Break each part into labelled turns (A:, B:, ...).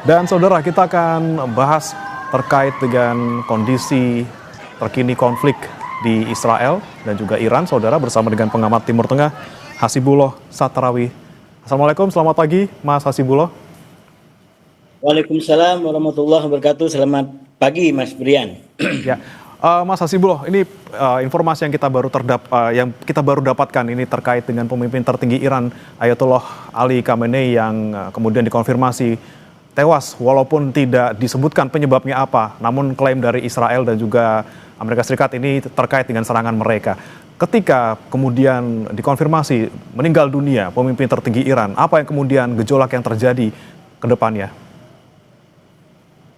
A: Dan saudara, kita akan bahas terkait dengan kondisi terkini konflik di Israel dan juga Iran, saudara, bersama dengan pengamat Timur Tengah, Hasibullah Satrawi. Assalamualaikum, selamat pagi Mas Hasibullah.
B: Waalaikumsalam warahmatullahi wabarakatuh. Selamat pagi Mas Brian.
A: Ya, Mas Hasibullah, ini informasi yang kita baru dapatkan ini terkait dengan pemimpin tertinggi Iran, Ayatollah Ali Khamenei, yang kemudian dikonfirmasi tewas walaupun tidak disebutkan penyebabnya apa. Namun klaim dari Israel dan juga Amerika Serikat ini terkait dengan serangan mereka. Ketika kemudian dikonfirmasi meninggal dunia pemimpin tertinggi Iran, apa yang kemudian gejolak yang terjadi ke depannya?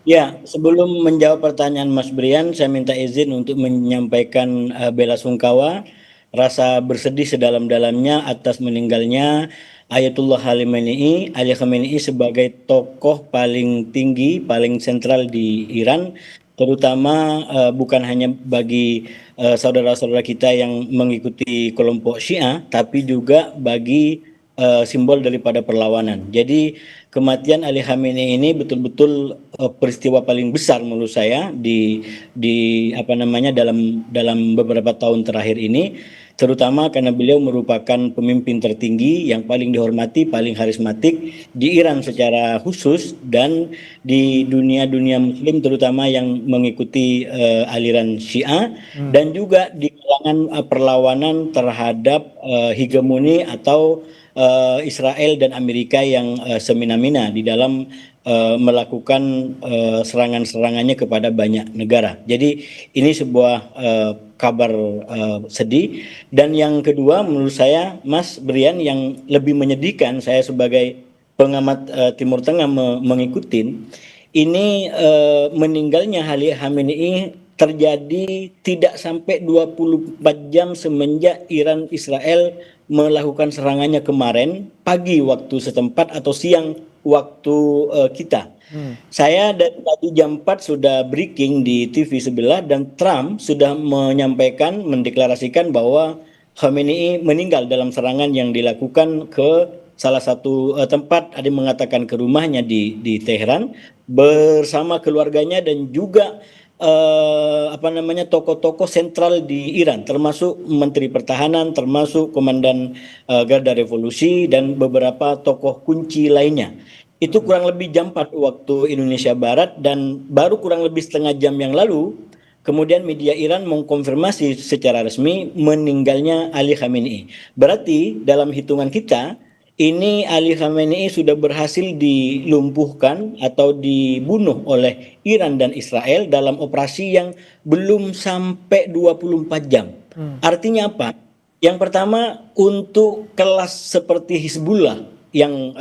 B: Ya, sebelum menjawab pertanyaan Mas Brian, saya minta izin untuk menyampaikan bela sungkawa, rasa bersedih sedalam-dalamnya atas meninggalnya Ayatullah Ali Khamenei sebagai tokoh paling tinggi, paling sentral di Iran, terutama bukan hanya bagi saudara-saudara kita yang mengikuti kelompok Syiah, tapi juga bagi simbol daripada perlawanan. Jadi kematian Ali Khamenei ini betul-betul peristiwa paling besar menurut saya di apa namanya dalam beberapa tahun terakhir ini, terutama karena beliau merupakan pemimpin tertinggi yang paling dihormati, paling karismatik di Iran secara khusus dan di dunia Muslim, terutama yang mengikuti aliran Syiah dan juga di kalangan perlawanan terhadap hegemoni atau Israel dan Amerika yang semena-mena di dalam melakukan serangan-serangannya kepada banyak negara. Jadi ini sebuah kabar sedih. Dan yang kedua menurut saya, Mas Brian, yang lebih menyedihkan, saya sebagai pengamat Timur Tengah mengikuti ini, meninggalnya Ali Khamenei terjadi tidak sampai 24 jam semenjak Iran Israel melakukan serangannya kemarin pagi waktu setempat atau siang waktu kita. Saya dari tadi jam 4 sudah breaking di TV sebelah dan Trump sudah mendeklarasikan bahwa Khamenei meninggal dalam serangan yang dilakukan ke salah satu tempat, ada yang mengatakan ke rumahnya di Teheran bersama keluarganya dan juga tokoh-tokoh sentral di Iran, termasuk Menteri Pertahanan, termasuk Komandan Garda Revolusi dan beberapa tokoh kunci lainnya. Itu kurang lebih jam 4 waktu Indonesia Barat, dan baru kurang lebih setengah jam yang lalu kemudian media Iran mengkonfirmasi secara resmi meninggalnya Ali Khamenei. Berarti dalam hitungan kita ini Ali Khamenei sudah berhasil dilumpuhkan atau dibunuh oleh Iran dan Israel dalam operasi yang belum sampai 24 jam. Artinya apa? Yang pertama, untuk kelas seperti Hizbullah yang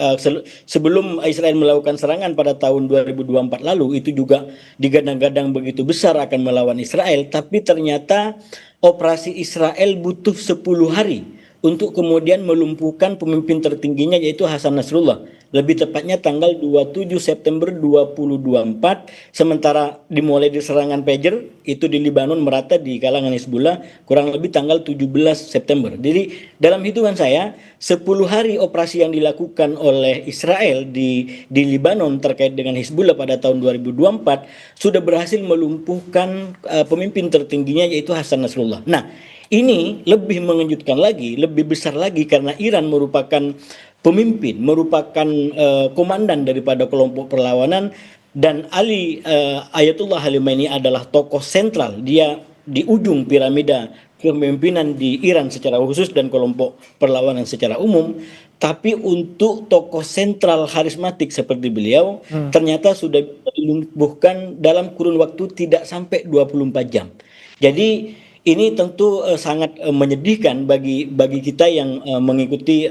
B: sebelum Israel melakukan serangan pada tahun 2024 lalu itu juga digadang-gadang begitu besar akan melawan Israel, tapi ternyata operasi Israel butuh 10 hari untuk kemudian melumpuhkan pemimpin tertingginya, yaitu Hasan Nasrullah. Lebih tepatnya tanggal 27 September 2024, sementara dimulai di serangan pager itu di Libanon merata di kalangan Hizbullah kurang lebih tanggal 17 September. Jadi dalam hitungan saya 10 hari operasi yang dilakukan oleh Israel di Libanon terkait dengan Hizbullah pada tahun 2024 sudah berhasil melumpuhkan pemimpin tertingginya, yaitu Hasan Nasrullah. Nah, ini lebih mengejutkan lagi, lebih besar lagi karena Iran merupakan pemimpin, merupakan komandan daripada kelompok perlawanan, dan Ayatullah Ali Khamenei adalah tokoh sentral. Dia di ujung piramida kepemimpinan di Iran secara khusus dan kelompok perlawanan secara umum. Tapi untuk tokoh sentral karismatik seperti beliau ternyata sudah dilumpuhkan dalam kurun waktu tidak sampai 24 jam. Jadi ini tentu sangat menyedihkan bagi kita yang mengikuti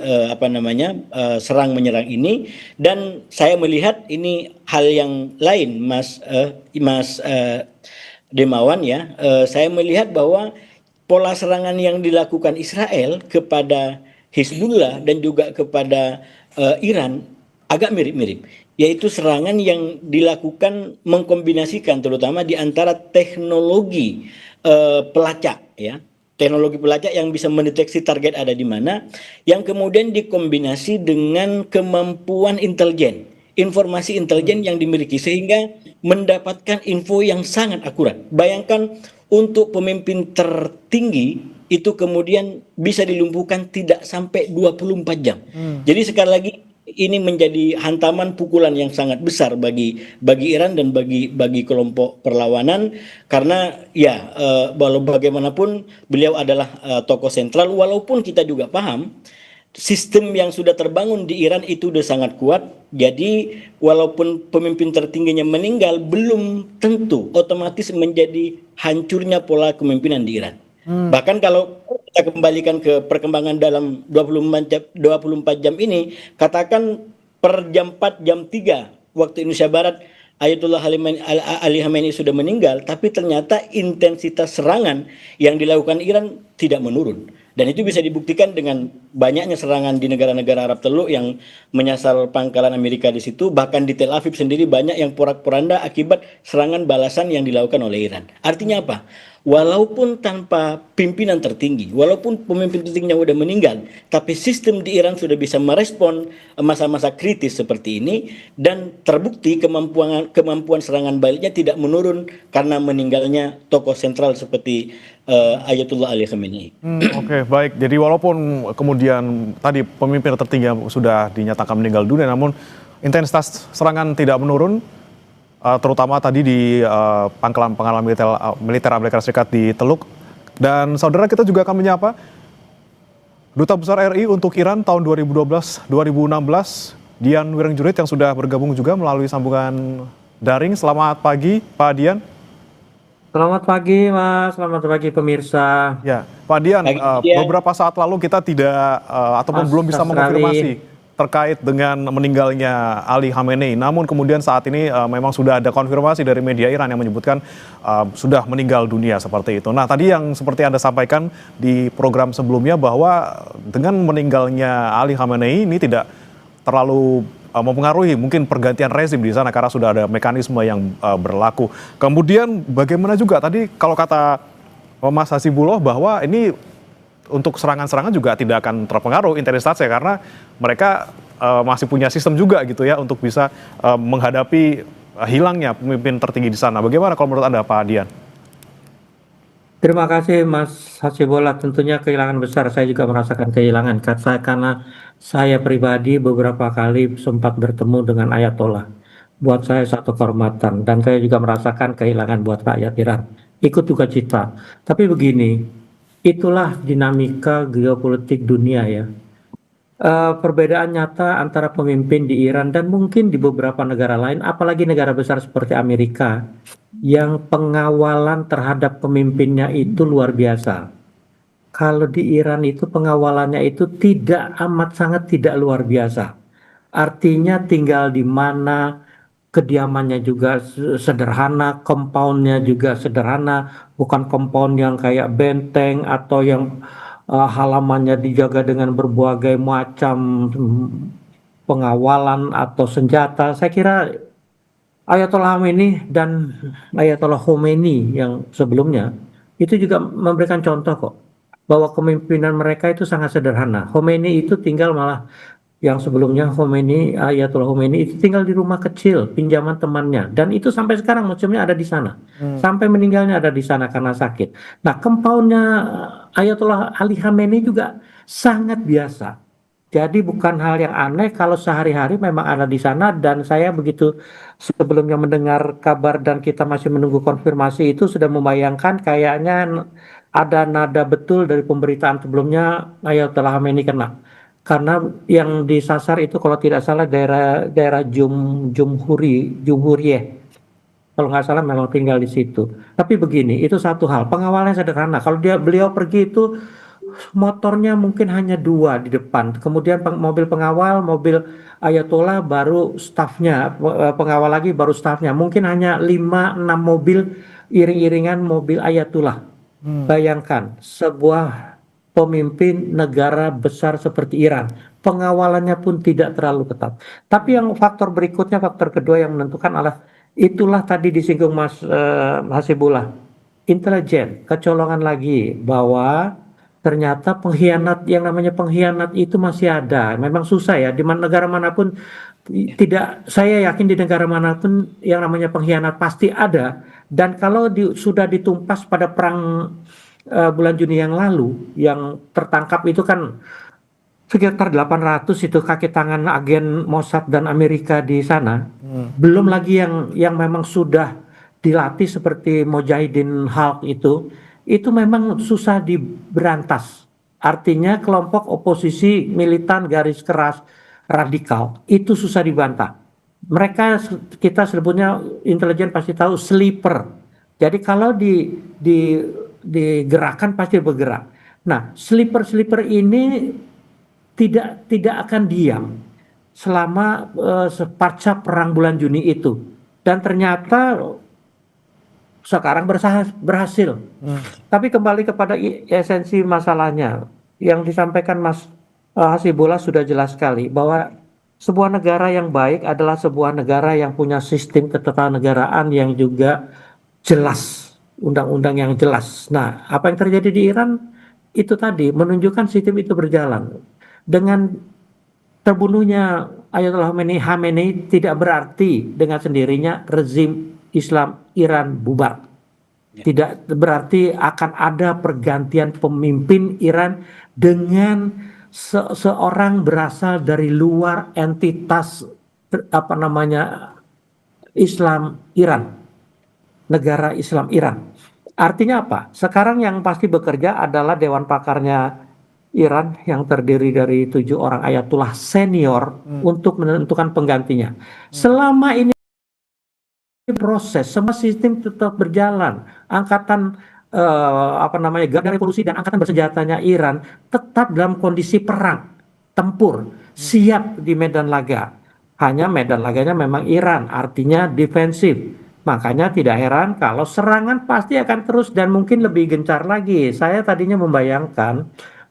B: serang menyerang ini, dan saya melihat ini hal yang lain, Mas Demawan ya. Saya melihat bahwa pola serangan yang dilakukan Israel kepada Hizbullah dan juga kepada Iran agak mirip-mirip, yaitu serangan yang dilakukan mengkombinasikan terutama di antara teknologi pelacak ya, teknologi pelacak yang bisa mendeteksi target ada di mana, yang kemudian dikombinasi dengan kemampuan intelijen informasi intelijen yang dimiliki sehingga mendapatkan info yang sangat akurat. Bayangkan untuk pemimpin tertinggi itu kemudian bisa dilumpuhkan tidak sampai 24 jam. Jadi sekali lagi ini menjadi hantaman pukulan yang sangat besar bagi Iran dan bagi kelompok perlawanan karena ya walau bagaimanapun beliau adalah tokoh sentral, walaupun kita juga paham sistem yang sudah terbangun di Iran itu sudah sangat kuat. Jadi walaupun pemimpin tertingginya meninggal belum tentu otomatis menjadi hancurnya pola kepemimpinan di Iran. Bahkan kalau kita kembalikan ke perkembangan dalam 24 jam ini, katakan per jam 4, jam 3 waktu Indonesia Barat Ayatullah Ali Khamenei sudah meninggal, tapi ternyata intensitas serangan yang dilakukan Iran tidak menurun. Dan itu bisa dibuktikan dengan banyaknya serangan di negara-negara Arab Teluk yang menyasar pangkalan Amerika di situ. Bahkan di Tel Aviv sendiri banyak yang porak-poranda akibat serangan balasan yang dilakukan oleh Iran. Artinya apa? Walaupun tanpa pimpinan tertinggi, walaupun pemimpin tertingginya sudah meninggal, tapi sistem di Iran sudah bisa merespon masa-masa kritis seperti ini dan terbukti kemampuan serangan baliknya tidak menurun karena meninggalnya tokoh sentral seperti Ayatullah Ali Khamenei.
A: Oke, baik. Jadi walaupun kemudian tadi pemimpin tertinggi sudah dinyatakan meninggal dunia, namun intensitas serangan tidak menurun. Terutama tadi di pangkalan militer Amerika Serikat di Teluk. Dan saudara, kita juga akan menyapa Duta Besar RI untuk Iran tahun 2012-2016, Dian Wirengjunit yang sudah bergabung juga melalui sambungan daring. Selamat pagi, Pak Dian.
C: Selamat pagi, Mas. Selamat pagi, pemirsa.
A: Ya, Pak Dian, beberapa saat lalu kita tidak ataupun belum bisa mengonfirmasi terkait dengan meninggalnya Ali Khamenei. Namun kemudian saat ini memang sudah ada konfirmasi dari media Iran yang menyebutkan sudah meninggal dunia seperti itu. Nah, tadi yang seperti Anda sampaikan di program sebelumnya bahwa dengan meninggalnya Ali Khamenei ini tidak terlalu mempengaruhi mungkin pergantian rezim di sana karena sudah ada mekanisme yang berlaku. Kemudian bagaimana juga tadi kalau kata Mas Hasibullah bahwa ini untuk serangan-serangan juga tidak akan terpengaruh intensitasnya karena mereka masih punya sistem juga gitu ya untuk bisa menghadapi hilangnya pemimpin tertinggi di sana. Bagaimana kalau menurut Anda, Pak Dian?
C: Terima kasih, Mas Hasibullah. Tentunya kehilangan besar. Saya juga merasakan kehilangan karena saya pribadi beberapa kali sempat bertemu dengan Ayatollah. Buat saya satu kehormatan dan saya juga merasakan kehilangan buat rakyat Iran. Ikut duka cita. Tapi begini, itulah dinamika geopolitik dunia ya. Perbedaan nyata antara pemimpin di Iran dan mungkin di beberapa negara lain, apalagi negara besar seperti Amerika, yang pengawalan terhadap pemimpinnya itu luar biasa. Kalau di Iran itu pengawalannya itu sangat tidak luar biasa. Artinya tinggal di mana, kediamannya juga sederhana, compoundnya juga sederhana, bukan compound yang kayak benteng atau yang halamannya dijaga dengan berbagai macam pengawalan atau senjata. Saya kira Ayatollah Khamenei dan Ayatollah Khomeini yang sebelumnya itu juga memberikan contoh kok bahwa kepemimpinan mereka itu sangat sederhana. Khomeini itu tinggal malah yang sebelumnya Ayatollah Khomeini itu tinggal di rumah kecil pinjaman temannya dan itu sampai sekarang museumnya ada di sana. Sampai meninggalnya ada di sana karena sakit. Nah, compoundnya Ayatollah Ali Khamenei juga sangat biasa. Jadi bukan hal yang aneh kalau sehari-hari memang ada di sana dan saya begitu sebelumnya mendengar kabar dan kita masih menunggu konfirmasi itu sudah membayangkan kayaknya ada nada betul dari pemberitaan sebelumnya Ayatollah Khamenei kena. Karena yang disasar itu kalau tidak salah daerah Jumhuriyeh. Kalau nggak salah memang tinggal di situ. Tapi begini, itu satu hal. Pengawalannya sederhana. Kalau beliau pergi itu motornya mungkin hanya 2 di depan. Kemudian mobil pengawal, mobil Ayatollah baru stafnya, pengawal lagi baru stafnya. Mungkin hanya 5-6 mobil iring-iringan mobil Ayatollah. Bayangkan sebuah pemimpin negara besar seperti Iran. Pengawalannya pun tidak terlalu ketat. Tapi yang faktor berikutnya, faktor kedua yang menentukan adalah itulah tadi disinggung Mas Hasibullah. Intelijen, kecolongan lagi bahwa ternyata yang namanya pengkhianat itu masih ada. Memang susah ya, di negara manapun Tidak, saya yakin di negara manapun yang namanya pengkhianat pasti ada. Dan kalau sudah ditumpas pada perang bulan Juni yang lalu, yang tertangkap itu kan sekitar 800 itu kaki tangan agen Mossad dan Amerika di sana. Belum lagi yang memang sudah dilatih seperti Mujahidin Khalq itu memang susah diberantas. Artinya kelompok oposisi militan garis keras radikal itu susah dibantah. Mereka kita sebutnya intelijen pasti tahu sleeper. Jadi kalau digerakkan pasti bergerak. Nah, sleeper ini tidak akan diam selama pasca perang bulan Juni itu. Dan ternyata sekarang berhasil. Tapi kembali kepada esensi masalahnya yang disampaikan Mas Hasibullah sudah jelas sekali bahwa sebuah negara yang baik adalah sebuah negara yang punya sistem ketatanegaraan yang juga jelas, undang-undang yang jelas. Nah, apa yang terjadi di Iran itu tadi menunjukkan sistem itu berjalan. Dengan terbunuhnya Ayatollah Khamenei tidak berarti dengan sendirinya rezim Islam Iran bubar. Tidak berarti akan ada pergantian pemimpin Iran dengan seorang berasal dari luar entitas Islam Iran, negara Islam Iran. Artinya apa? Sekarang yang pasti bekerja adalah Dewan Pakarnya Iran yang terdiri dari 7 orang ayatullah senior untuk menentukan penggantinya. Selama ini proses, semua sistem tetap berjalan. Angkatan Garda Revolusi dan angkatan bersenjatanya Iran tetap dalam kondisi perang, tempur, siap di medan laga. Hanya medan laganya memang Iran, artinya defensif. Makanya tidak heran kalau serangan pasti akan terus dan mungkin lebih gencar lagi. Saya tadinya membayangkan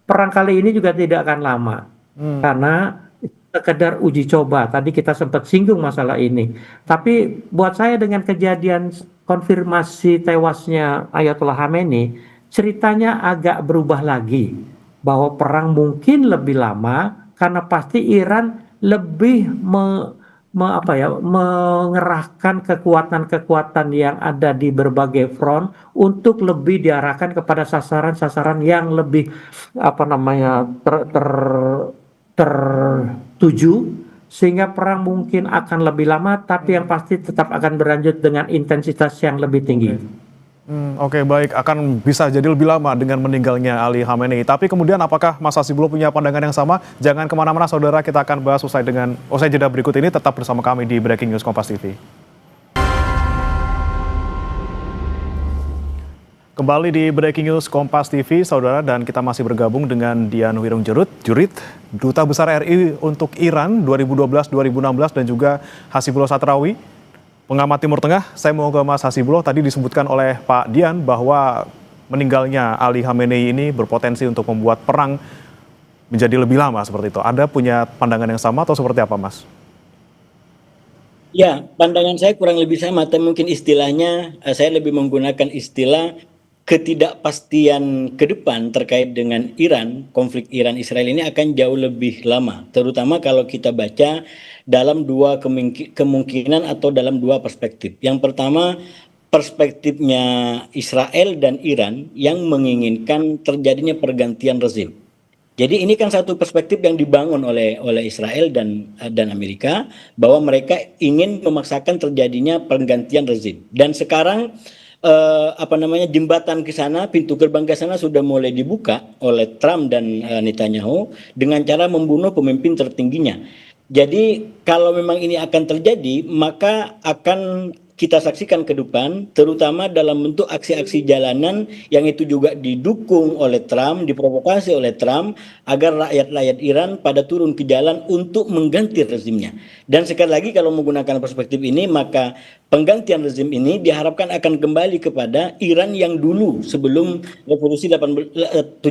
C: perang kali ini juga tidak akan lama. Karena sekedar uji coba. Tadi kita sempat singgung masalah ini. Tapi buat saya dengan kejadian konfirmasi tewasnya Ayatollah Khamenei, ceritanya agak berubah lagi. Bahwa perang mungkin lebih lama karena pasti Iran lebih mengerahkan kekuatan-kekuatan yang ada di berbagai front untuk lebih diarahkan kepada sasaran-sasaran yang lebih tertuju, sehingga perang mungkin akan lebih lama tapi yang pasti tetap akan berlanjut dengan intensitas yang lebih tinggi.
A: Oke, baik, akan bisa jadi lebih lama dengan meninggalnya Ali Khamenei. Tapi kemudian apakah Mas Hasibullah punya pandangan yang sama? Jangan kemana-mana saudara, kita akan bahas usai jeda berikut ini. Tetap bersama kami di Breaking News Kompas TV. Kembali di Breaking News Kompas TV, saudara, dan kita masih bergabung dengan Dian Wirung Jurit, Duta Besar RI untuk Iran 2012-2016, dan juga Hasibullah Satrawi, pengamat Timur Tengah. Saya mau ke Mas Hasibullah. Tadi disebutkan oleh Pak Dian bahwa meninggalnya Ali Khamenei ini berpotensi untuk membuat perang menjadi lebih lama seperti itu. Ada punya pandangan yang sama atau seperti apa, Mas?
B: Ya, pandangan saya kurang lebih sama, tapi mungkin istilahnya saya lebih menggunakan istilah ketidakpastian ke depan terkait dengan Iran, konflik Iran-Israel ini akan jauh lebih lama. Terutama kalau kita baca dalam dua kemungkinan atau dalam dua perspektif. Yang pertama, perspektifnya Israel dan Iran yang menginginkan terjadinya pergantian rezim. Jadi ini kan satu perspektif yang dibangun oleh Israel dan Amerika, bahwa mereka ingin memaksakan terjadinya pergantian rezim. Dan sekarang jembatan ke sana, pintu gerbang ke sana sudah mulai dibuka oleh Trump dan Netanyahu dengan cara membunuh pemimpin tertingginya. Jadi kalau memang ini akan terjadi, maka akan kita saksikan ke depan, terutama dalam bentuk aksi-aksi jalanan yang itu juga didukung oleh Trump, diprovokasi oleh Trump, agar rakyat-rakyat Iran pada turun ke jalan untuk mengganti rezimnya. Dan sekali lagi kalau menggunakan perspektif ini, maka Penggantian rezim ini diharapkan akan kembali kepada Iran yang dulu sebelum revolusi 79.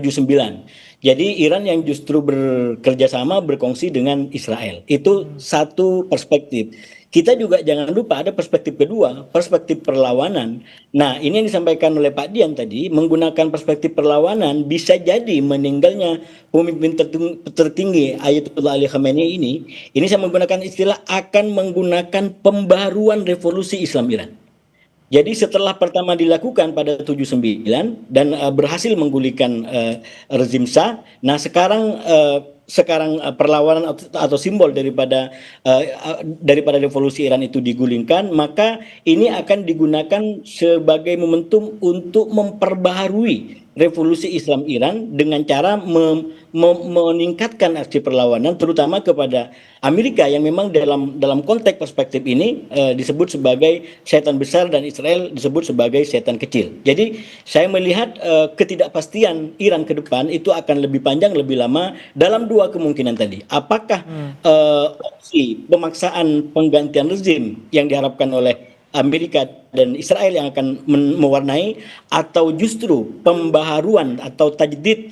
B: Jadi Iran yang justru bekerja sama berkongsi dengan Israel. Itu satu perspektif. Kita juga jangan lupa ada perspektif kedua, perspektif perlawanan. Nah, ini yang disampaikan oleh Pak Dian tadi, menggunakan perspektif perlawanan bisa jadi meninggalnya pemimpin tertinggi Ayatollah Ali Khamenei ini saya menggunakan istilah akan menggunakan pembaruan revolusi Islam Iran. Jadi setelah pertama dilakukan pada 79 dan berhasil menggulingkan rezim Shah, nah sekarang perlawanan atau simbol daripada revolusi Iran itu digulingkan, maka ini akan digunakan sebagai momentum untuk memperbaharui revolusi Islam Iran dengan cara meningkatkan aksi perlawanan terutama kepada Amerika yang memang dalam konteks perspektif ini disebut sebagai setan besar dan Israel disebut sebagai setan kecil. Jadi saya melihat ketidakpastian Iran ke depan itu akan lebih panjang lebih lama dalam dua kemungkinan tadi. Apakah opsi pemaksaan penggantian rezim yang diharapkan oleh Amerika dan Israel yang akan mewarnai atau justru pembaharuan atau tajdid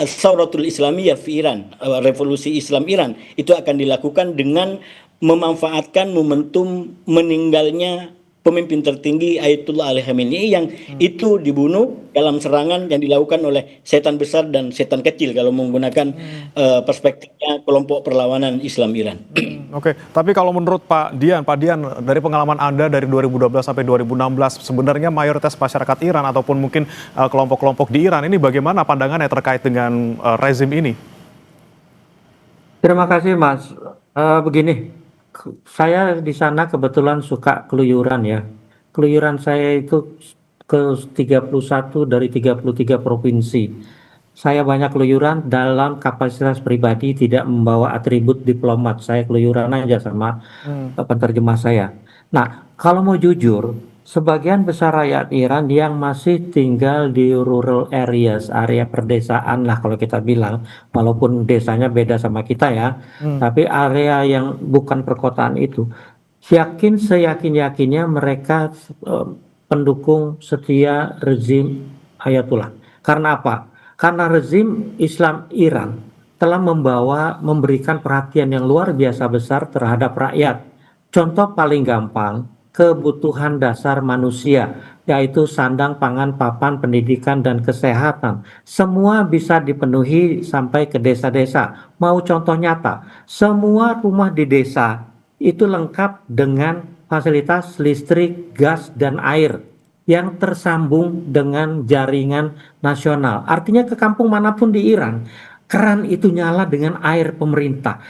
B: Sauratul Islamiyah di Iran, revolusi Islam Iran itu akan dilakukan dengan memanfaatkan momentum meninggalnya pemimpin tertinggi Ayatollah Ali Khamenei yang itu dibunuh dalam serangan yang dilakukan oleh setan besar dan setan kecil kalau menggunakan perspektifnya kelompok perlawanan Islam Iran.
A: Oke, tapi kalau menurut Pak Dian dari pengalaman Anda dari 2012 sampai 2016 sebenarnya mayoritas masyarakat Iran ataupun mungkin kelompok-kelompok di Iran ini bagaimana pandangannya terkait dengan rezim ini?
C: Terima kasih Mas. Begini, saya di sana kebetulan suka keluyuran ya. Keluyuran saya itu ke 31 dari 33 provinsi. Saya banyak keluyuran dalam kapasitas pribadi, tidak membawa atribut diplomat. Saya keluyuran aja sama penerjemah saya. Nah, kalau mau jujur, sebagian besar rakyat Iran yang masih tinggal di rural areas, area perdesaan lah kalau kita bilang, walaupun desanya beda sama kita ya, tapi area yang bukan perkotaan itu, seyakin-yakinnya mereka pendukung setia rezim Ayatullah. Karena apa? Karena rezim Islam Iran telah memberikan perhatian yang luar biasa besar terhadap rakyat. Contoh paling gampang, kebutuhan dasar manusia, yaitu sandang, pangan, papan, pendidikan, dan kesehatan. Semua bisa dipenuhi sampai ke desa-desa. Mau contoh nyata, semua rumah di desa itu lengkap dengan fasilitas listrik, gas, dan air yang tersambung dengan jaringan nasional. Artinya ke kampung manapun di Iran, keran itu nyala dengan air pemerintah.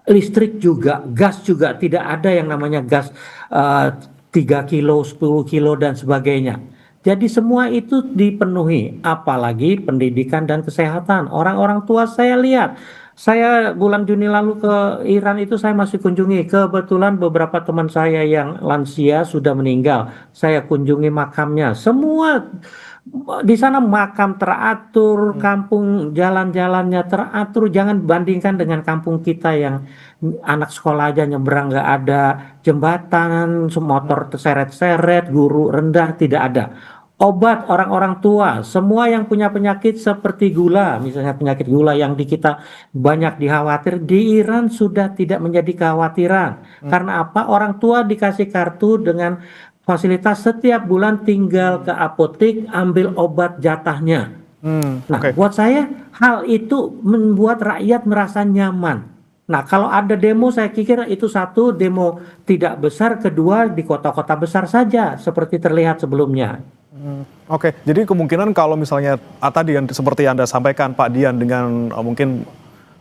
C: Listrik juga, gas juga, tidak ada yang namanya gas 3 kilo, 10 kilo dan sebagainya. Jadi semua itu dipenuhi, apalagi pendidikan dan kesehatan. Orang-orang tua saya lihat, saya bulan Juni lalu ke Iran itu saya masih kunjungi. Kebetulan beberapa teman saya yang lansia sudah meninggal. Saya kunjungi makamnya. Semua di sana makam teratur, kampung jalan-jalannya teratur. Jangan bandingkan dengan kampung kita yang anak sekolah aja nyebrang nggak ada jembatan, motor terseret-seret, guru rendah, tidak ada. Obat orang-orang tua, semua yang punya penyakit seperti gula, misalnya penyakit gula yang di kita banyak dikhawatir, di Iran sudah tidak menjadi kekhawatiran. Karena apa? Orang tua dikasih kartu dengan fasilitas setiap bulan tinggal ke apotek ambil obat jatahnya. Nah, buat saya hal itu membuat rakyat merasa nyaman. Nah, kalau ada demo saya pikir itu satu, demo tidak besar, kedua di kota-kota besar saja seperti terlihat sebelumnya.
A: Oke, jadi kemungkinan kalau misalnya tadi yang seperti Anda sampaikan Pak Dian dengan mungkin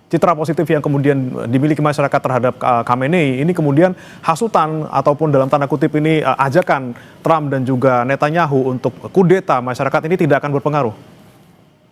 A: citra positif yang kemudian dimiliki masyarakat terhadap Khamenei, ini kemudian hasutan ataupun dalam tanda kutip ini ajakan Trump dan juga Netanyahu untuk kudeta, masyarakat ini tidak akan berpengaruh?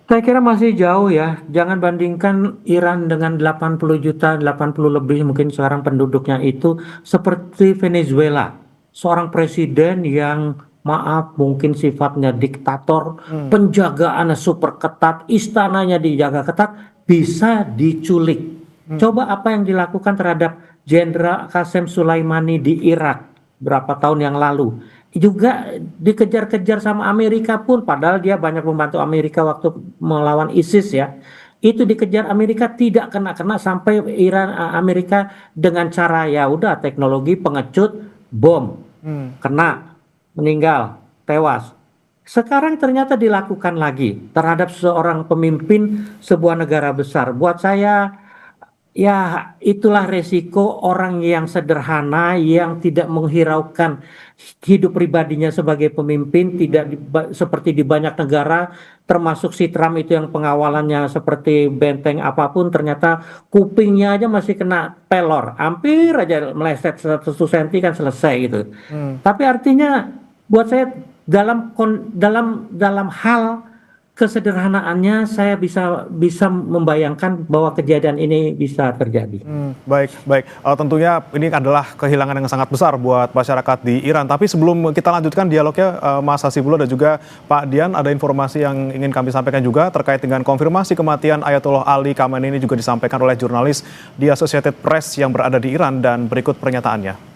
C: Saya kira masih jauh ya, jangan bandingkan Iran dengan 80 juta, 80 lebih mungkin sekarang penduduknya itu seperti Venezuela. Seorang presiden yang maaf mungkin sifatnya diktator, penjagaannya super ketat, istananya dijaga ketat, bisa diculik. Coba apa yang dilakukan terhadap Jenderal Qasem Soleimani di Irak. berapa tahun yang lalu. Juga dikejar-kejar sama Amerika pun, padahal dia banyak membantu Amerika waktu melawan ISIS ya. Itu dikejar Amerika tidak kena-kena sampai Amerika dengan cara ya udah teknologi pengecut, bom, kena, meninggal, tewas. Sekarang ternyata dilakukan lagi terhadap seorang pemimpin sebuah negara besar. Buat saya, ya itulah resiko orang yang sederhana, yang tidak menghiraukan hidup pribadinya sebagai pemimpin, tidak seperti di banyak negara, termasuk si Trump itu yang pengawalannya seperti benteng apapun, ternyata kupingnya aja masih kena pelor, hampir aja meleset 1 senti kan selesai gitu. Tapi artinya buat saya dalam hal kesederhanaannya saya bisa membayangkan bahwa kejadian ini bisa terjadi.
A: Baik, baik. Tentunya ini adalah kehilangan yang sangat besar buat masyarakat di Iran. Tapi sebelum kita lanjutkan dialognya, Mas Hasibullah dan juga Pak Dian, ada informasi yang ingin kami sampaikan juga terkait dengan konfirmasi kematian Ayatollah Ali Khamenei. Ini juga disampaikan oleh jurnalis di Associated Press yang berada di Iran, dan berikut pernyataannya.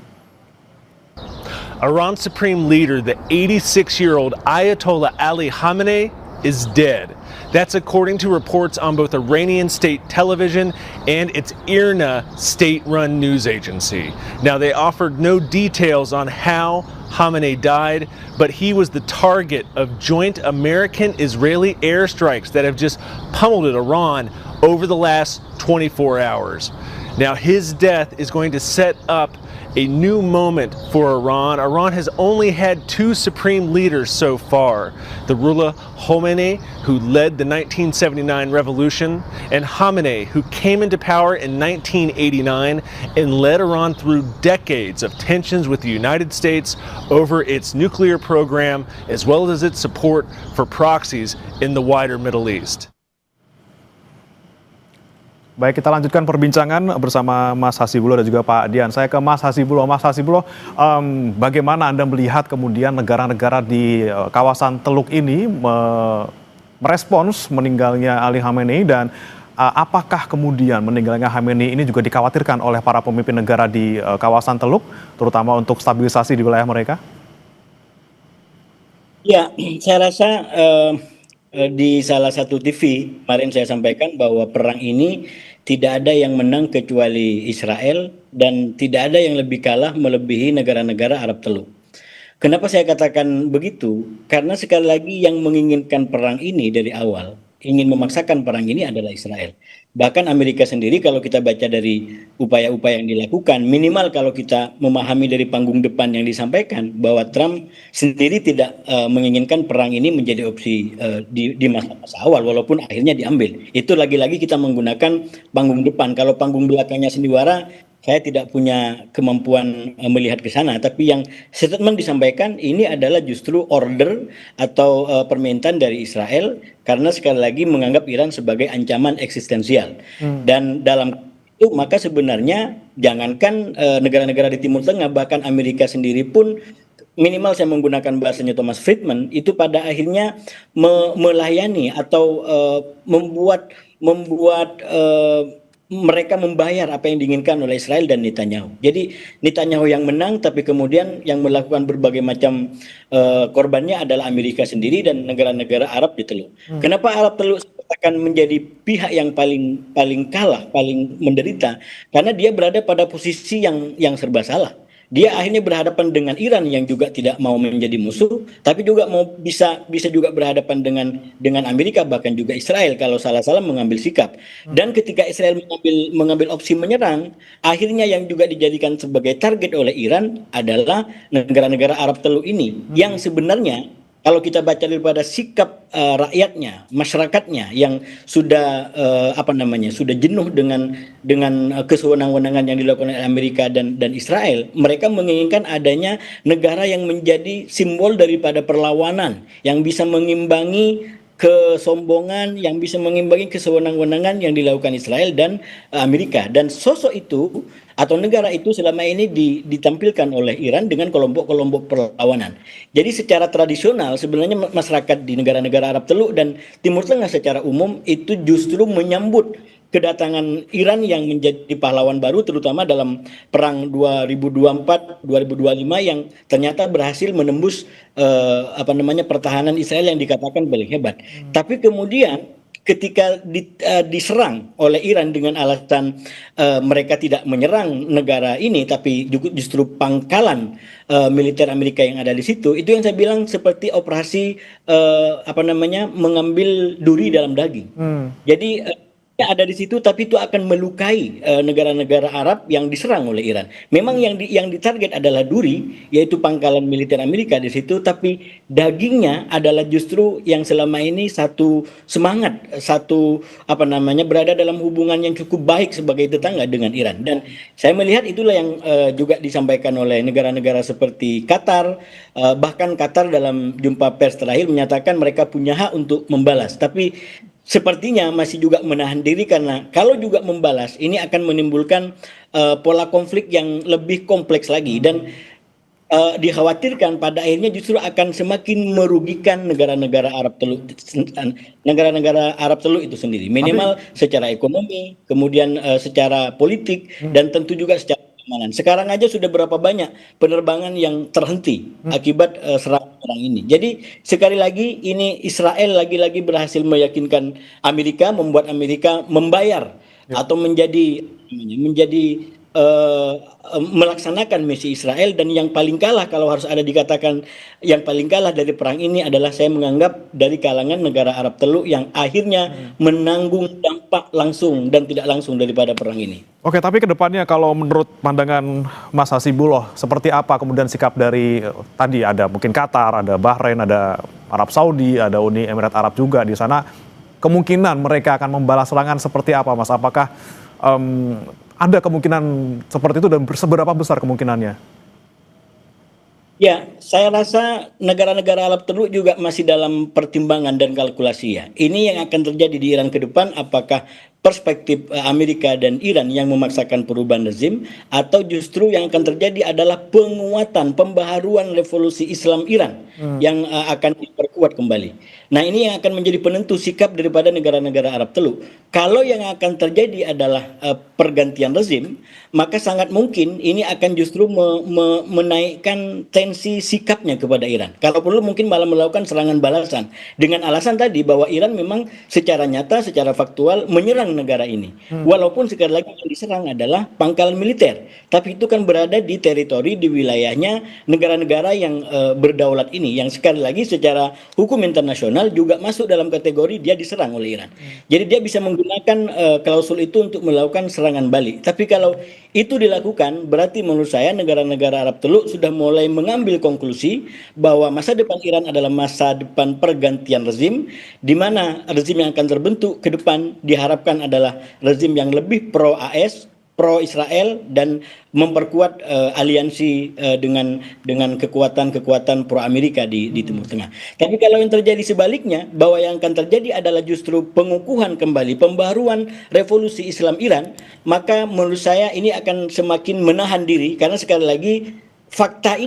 D: Iran's supreme leader, the 86-year-old Ayatollah Ali Khamenei, is dead. That's according to reports on both Iranian state television and its IRNA state-run news agency. Now, they offered no details on how Khamenei died, but he was the target of joint American-Israeli airstrikes that have just pummeled at Iran over the last 24 hours. Now, his death is going to set up a new moment for Iran. Iran has only had 2 supreme leaders so far, the Ruhollah Khomeini, who led the 1979 revolution, and Khamenei, who came into power in 1989 and led Iran through decades of tensions with the United States over its nuclear program, as well as its support for proxies in the wider Middle East.
A: Baik, kita lanjutkan perbincangan bersama Mas Hasibullah dan juga Pak Dian. Saya ke Mas Hasibullah. Mas Hasibullah, bagaimana Anda melihat kemudian negara-negara di kawasan Teluk ini merespons meninggalnya Ali Khamenei, dan apakah kemudian meninggalnya Khamenei ini juga dikhawatirkan oleh para pemimpin negara di kawasan Teluk, terutama untuk stabilisasi di wilayah mereka?
B: Ya, saya rasa di salah satu TV kemarin saya sampaikan bahwa perang ini tidak ada yang menang kecuali Israel, dan tidak ada yang lebih kalah melebihi negara-negara Arab Teluk. Kenapa saya katakan begitu? Karena sekali lagi yang menginginkan perang ini dari awal, ingin memaksakan perang ini adalah Israel. Bahkan Amerika sendiri, kalau kita baca dari upaya-upaya yang dilakukan, minimal kalau kita memahami dari panggung depan yang disampaikan, bahwa Trump sendiri tidak menginginkan perang ini menjadi opsi di masa-masa awal, walaupun akhirnya diambil. Itu lagi-lagi kita menggunakan panggung depan. Kalau panggung belakangnya sandiwara, saya tidak punya kemampuan melihat ke sana, tapi yang statement disampaikan ini adalah justru order atau permintaan dari Israel, karena sekali lagi menganggap Iran sebagai ancaman eksistensial. Dan dalam itu maka sebenarnya jangankan negara-negara di Timur Tengah, bahkan Amerika sendiri pun, minimal saya menggunakan bahasanya Thomas Friedman, itu pada akhirnya melayani atau membuat mereka membayar apa yang diinginkan oleh Israel dan Netanyahu. Jadi Netanyahu yang menang, tapi kemudian yang melakukan berbagai macam korbannya adalah Amerika sendiri dan negara-negara Arab di Teluk. Kenapa Arab Teluk akan menjadi pihak yang paling kalah, paling menderita? Karena dia berada pada posisi yang serba salah. Dia akhirnya berhadapan dengan Iran yang juga tidak mau menjadi musuh, tapi juga bisa juga berhadapan dengan Amerika, bahkan juga Israel kalau salah-salah mengambil sikap. Dan ketika Israel mengambil opsi menyerang, akhirnya yang juga dijadikan sebagai target oleh Iran adalah negara-negara Arab Teluk ini, yang sebenarnya kalau kita baca daripada sikap rakyatnya, masyarakatnya yang sudah sudah jenuh dengan kesewenang-wenangan yang dilakukan oleh Amerika dan Israel, mereka menginginkan adanya negara yang menjadi simbol daripada perlawanan, yang bisa mengimbangi kesombongan, yang bisa mengimbangi kesewenang-wenangan yang dilakukan Israel dan Amerika. Dan sosok itu atau negara itu selama ini ditampilkan oleh Iran dengan kelompok-kelompok perlawanan. Jadi secara tradisional sebenarnya masyarakat di negara-negara Arab Teluk dan Timur Tengah secara umum itu justru menyambut kedatangan Iran yang menjadi pahlawan baru terutama dalam perang 2024-2025 yang ternyata berhasil menembus pertahanan Israel yang dikatakan paling hebat. Tapi kemudian ketika diserang oleh Iran dengan alasan mereka tidak menyerang negara ini tapi justru pangkalan militer Amerika yang ada di situ, itu yang saya bilang seperti operasi mengambil duri dalam daging. Jadi ada di situ tapi itu akan melukai negara-negara Arab yang diserang oleh Iran. Memang yang ditarget adalah duri, yaitu pangkalan militer Amerika di situ, tapi dagingnya adalah justru yang selama ini satu semangat, berada dalam hubungan yang cukup baik sebagai tetangga dengan Iran. Dan saya melihat itulah yang juga disampaikan oleh negara-negara seperti Qatar, bahkan Qatar dalam jumpa pers terakhir menyatakan mereka punya hak untuk membalas. Tapi sepertinya masih juga menahan diri karena kalau juga membalas ini akan menimbulkan pola konflik yang lebih kompleks lagi dan dikhawatirkan pada akhirnya justru akan semakin merugikan negara-negara Arab Teluk itu sendiri, minimal secara ekonomi, kemudian secara politik dan tentu juga secara keamanan. Sekarang aja sudah berapa banyak penerbangan yang terhenti akibat serangan perang ini. Jadi sekali lagi ini Israel lagi-lagi berhasil meyakinkan Amerika, membuat Amerika membayar atau menjadi melaksanakan misi Israel. Dan yang paling kalah, kalau harus ada dikatakan yang paling kalah dari perang ini adalah saya menganggap dari kalangan negara Arab Teluk yang akhirnya menanggung dampak langsung dan tidak langsung daripada perang ini.
A: Oke, tapi ke depannya kalau menurut pandangan Mas Hasibullah, seperti apa kemudian sikap dari tadi ada mungkin Qatar, ada Bahrain, ada Arab Saudi, ada Uni Emirat Arab juga di sana, kemungkinan mereka akan membalas serangan seperti apa, Mas? Apakah ada kemungkinan seperti itu dan seberapa besar kemungkinannya?
B: Ya, saya rasa negara-negara Arab Teluk juga masih dalam pertimbangan dan kalkulasi ya. Ini yang akan terjadi di Iran ke depan, apakah perspektif Amerika dan Iran yang memaksakan perubahan rezim, atau justru yang akan terjadi adalah penguatan, pembaharuan revolusi Islam Iran yang akan diperkuat kembali. Nah, ini yang akan menjadi penentu sikap daripada negara-negara Arab Teluk. Kalau yang akan terjadi adalah pergantian rezim, maka sangat mungkin ini akan justru menaikkan tensi sikapnya kepada Iran. Kalau perlu mungkin malah melakukan serangan balasan dengan alasan tadi bahwa Iran memang secara nyata, secara faktual menyerang negara ini. Walaupun sekali lagi yang diserang adalah pangkalan militer, tapi itu kan berada di teritori, di wilayahnya negara-negara yang berdaulat ini, yang sekali lagi secara hukum internasional juga masuk dalam kategori dia diserang oleh Iran. Jadi dia bisa menggunakan klausul itu untuk melakukan serangan balik. Tapi kalau itu dilakukan, berarti menurut saya negara-negara Arab Teluk sudah mulai mengambil konklusi bahwa masa depan Iran adalah masa depan pergantian rezim, di mana rezim yang akan terbentuk ke depan diharapkan adalah rezim yang lebih pro-AS, pro-Israel, dan memperkuat aliansi dengan kekuatan-kekuatan pro-Amerika di Timur Tengah. Tapi kalau yang terjadi sebaliknya, bahwa yang akan terjadi adalah justru pengukuhan kembali, pembaruan revolusi Islam Iran, maka menurut saya ini akan semakin menahan diri, karena sekali lagi fakta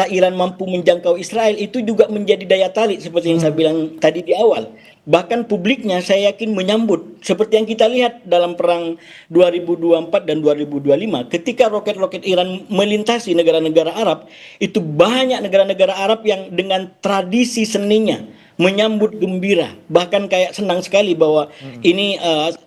B: Iran mampu menjangkau Israel itu juga menjadi daya tarik seperti yang saya bilang tadi di awal. Bahkan publiknya saya yakin menyambut seperti yang kita lihat dalam perang 2024 dan 2025 ketika roket-roket Iran melintasi negara-negara Arab, itu banyak negara-negara Arab yang dengan tradisi seninya menyambut gembira, bahkan kayak senang sekali bahwa ini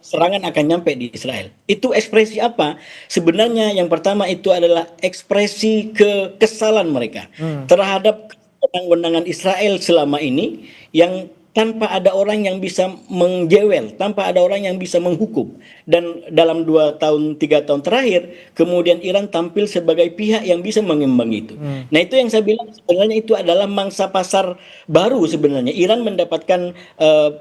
B: serangan akan nyampe di Israel. Itu ekspresi apa? Sebenarnya yang pertama itu adalah ekspresi kekesalan mereka terhadap kewenangan Israel selama ini yang tanpa ada orang yang bisa menjewel, tanpa ada orang yang bisa menghukum. Dan dalam 2 tahun, 3 tahun terakhir, kemudian Iran tampil sebagai pihak yang bisa mengimbangi itu. Nah, itu yang saya bilang sebenarnya itu adalah mangsa pasar baru sebenarnya. Iran mendapatkan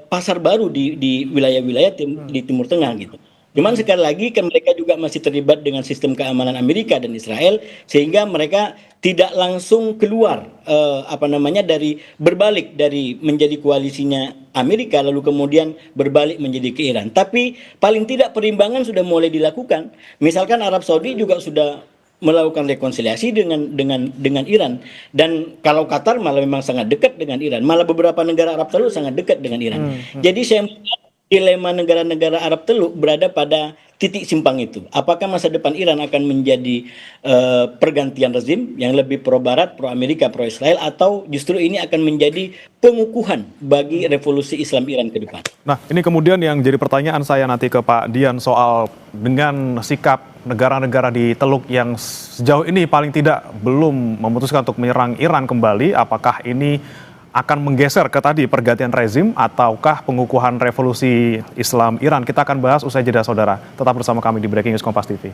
B: pasar baru di wilayah-wilayah di Timur Tengah gitu. Cuman sekali lagi kan mereka juga masih terlibat dengan sistem keamanan Amerika dan Israel, sehingga mereka tidak langsung keluar dari berbalik dari menjadi koalisinya Amerika lalu kemudian berbalik menjadi ke Iran. Tapi paling tidak perimbangan sudah mulai dilakukan. Misalkan Arab Saudi juga sudah melakukan rekonsiliasi dengan Iran, dan kalau Qatar malah memang sangat dekat dengan Iran, malah beberapa negara Arab Saudi sangat dekat dengan Iran. Jadi saya dilema negara-negara Arab Teluk berada pada titik simpang itu. Apakah masa depan Iran akan menjadi pergantian rezim yang lebih pro Barat, pro Amerika, pro Israel, atau justru ini akan menjadi pengukuhan bagi revolusi Islam Iran ke depan?
A: Nah, ini kemudian yang jadi pertanyaan saya nanti ke Pak Dian soal dengan sikap negara-negara di Teluk yang sejauh ini paling tidak belum memutuskan untuk menyerang Iran kembali, apakah ini akan menggeser ke tadi pergantian rezim ataukah pengukuhan revolusi Islam Iran? Kita akan bahas usai jeda, saudara. Tetap bersama kami di Breaking News Kompas TV.